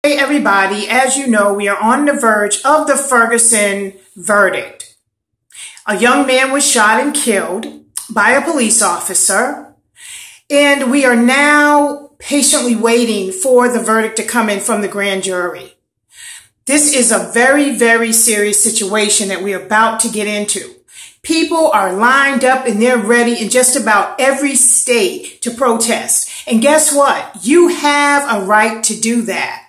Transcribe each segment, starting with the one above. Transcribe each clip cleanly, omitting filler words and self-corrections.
Hey everybody, as you know, we are on the verge of the Ferguson verdict. A young man was shot and killed by a police officer, and we are now patiently waiting for the verdict to come in from the grand jury. This is a very, very serious situation that we're about to get into. People are lined up and they're ready in just about every state to protest. And guess what? You have a right to do that.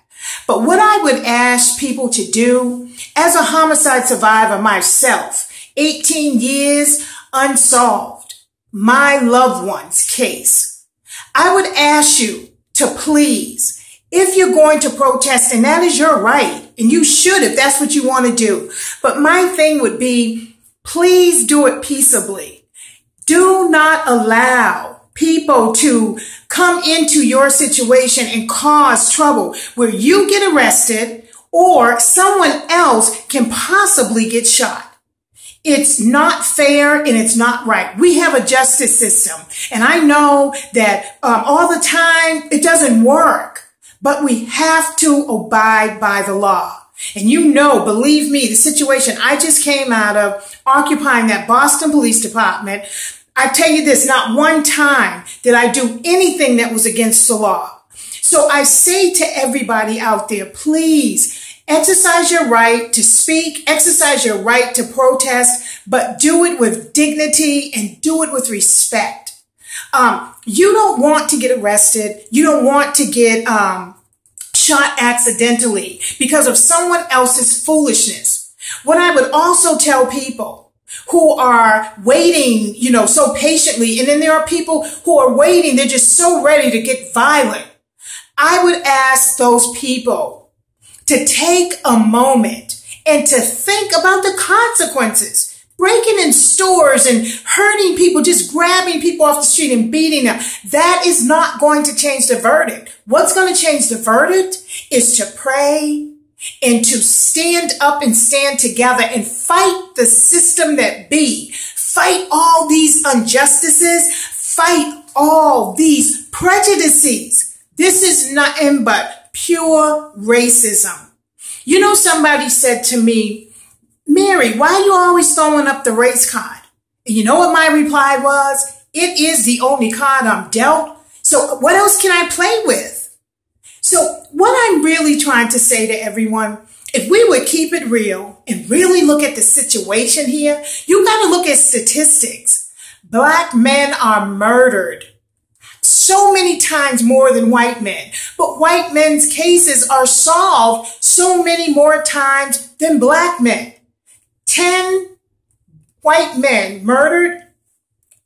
But what I would ask people to do, as a homicide survivor myself, 18 years unsolved, my loved one's case, I would ask you to please, if you're going to protest, and that is your right, and you should if that's what you want to do. But my thing would be, please do it peaceably. Do not allow people to come into your situation and cause trouble where you get arrested or someone else can possibly get shot. It's not fair and it's not right. We have a justice system, and I know that all the time it doesn't work, but we have to abide by the law. And you know, believe me, the situation I just came out of, occupying that Boston Police Department, I tell you this, not one time did I do anything that was against the law. So I say to everybody out there, please exercise your right to speak, exercise your right to protest, but do it with dignity and do it with respect. You don't want to get arrested. You don't want to get shot accidentally because of someone else's foolishness. What I would also tell people who are waiting, so patiently, and then there are people who are waiting, they're just so ready to get violent. I would ask those people to take a moment and to think about the consequences. Breaking in stores and hurting people, just grabbing people off the street and beating them, that is not going to change the verdict. What's going to change the verdict is to pray and to stand up and stand together and fight the system that be. Fight all these injustices. Fight all these prejudices. This is nothing but pure racism. Somebody said to me, Mary, why are you always throwing up the race card? And you know what my reply was? It is the only card I'm dealt. So what else can I play with? So what I'm really trying to say to everyone, if we would keep it real and really look at the situation here, you got to look at statistics. Black men are murdered so many times more than white men, but white men's cases are solved so many more times than black men. 10 white men murdered,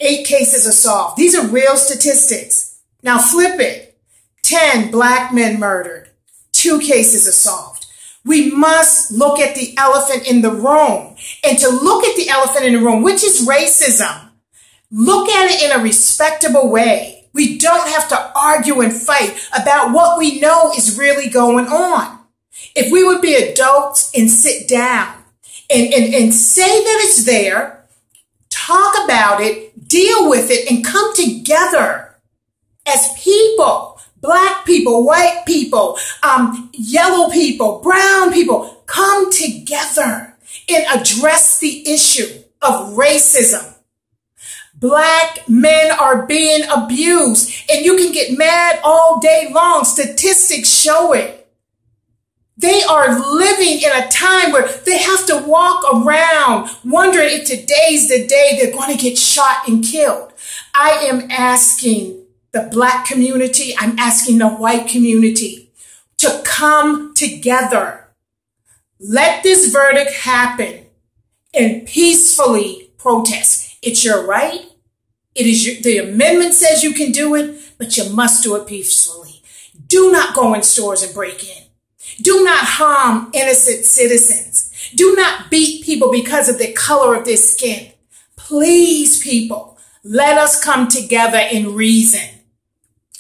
8 cases are solved. These are real statistics. Now flip it. 10 black men murdered, 2 cases are solved. We must look at the elephant in the room. And to look at the elephant in the room, which is racism, look at it in a respectable way. We don't have to argue and fight about what we know is really going on. If we would be adults and sit down and say that it's there, talk about it, deal with it, and come together as people. Black people, white people, yellow people, brown people, come together and address the issue of racism. Black men are being abused, and you can get mad all day long. Statistics show it. They are living in a time where they have to walk around wondering if today's the day they're going to get shot and killed. I am asking the black community, I'm asking the white community to come together. Let this verdict happen and peacefully protest. It's your right. The amendment says you can do it, but you must do it peacefully. Do not go in stores and break in. Do not harm innocent citizens. Do not beat people because of the color of their skin. Please, people, let us come together and reason.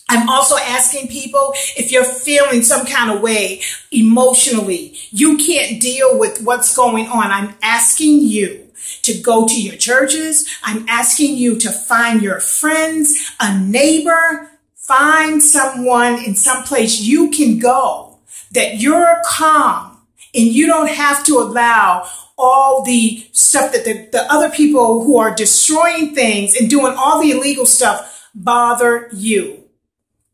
I'm also asking people, if you're feeling some kind of way emotionally, you can't deal with what's going on, I'm asking you to go to your churches. I'm asking you to find your friends, a neighbor, find someone in some place you can go that you're calm and you don't have to allow all the stuff that the other people who are destroying things and doing all the illegal stuff bother you.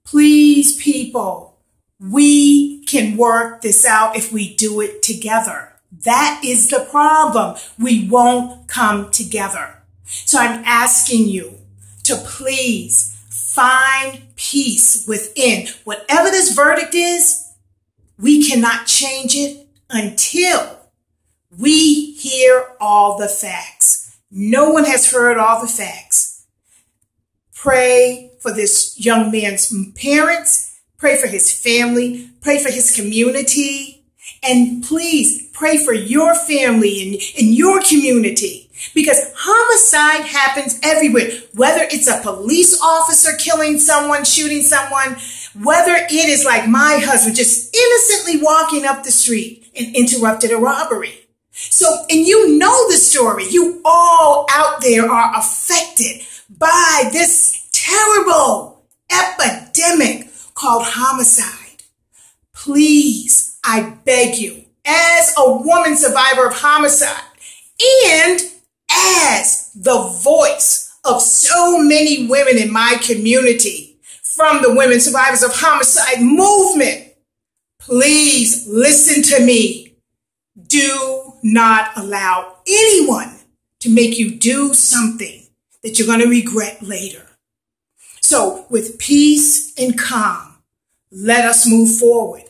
Please, people, we can work this out if we do it together. That is the problem. We won't come together. So I'm asking you to please find peace within. Whatever this verdict is, we cannot change it until we hear all the facts. No one has heard all the facts. Pray for this young man's parents. Pray for his family. Pray for his community. And please pray for your family and your community, because homicide happens everywhere, whether it's a police officer killing someone, shooting someone, whether it is like my husband just innocently walking up the street and interrupted a robbery. So, and you know the story. You all out there are affected by this terrible epidemic called homicide. Please, I beg you, as a woman survivor of homicide and as the voice of so many women in my community from the Women Survivors of Homicide movement, please listen to me. Do not allow anyone to make you do something that you're going to regret later. So with peace and calm, let us move forward.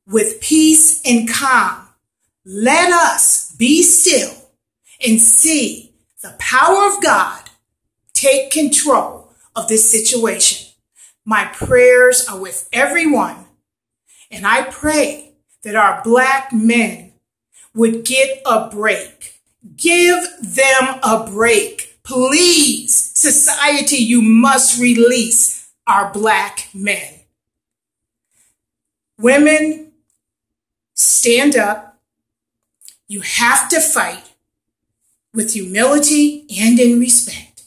With peace and calm, let us be still and see the power of God take control of this situation. My prayers are with everyone, and I pray that our Black men would get a break. Give them a break. Please, society, you must release our Black men. Women, stand up. You have to fight with humility and in respect.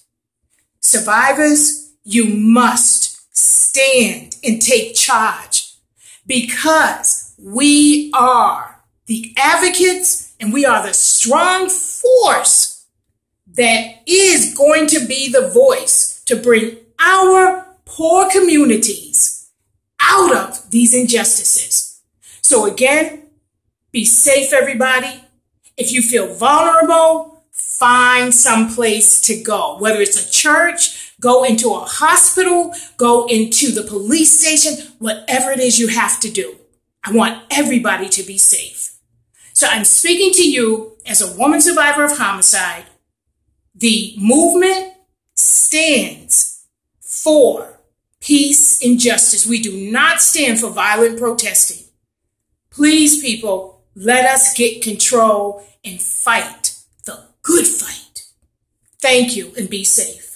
Survivors, you must stand and take charge, because we are the advocates and we are the strong force that is going to be the voice to bring our poor communities out of these injustices. So again, be safe, everybody. If you feel vulnerable, find some place to go, whether it's a church, go into a hospital, go into the police station, whatever it is you have to do. I want everybody to be safe. So I'm speaking to you as a woman survivor of homicide. The movement stands for peace and justice. We do not stand for violent protesting. Please, people, let us get control and fight the good fight. Thank you, and be safe.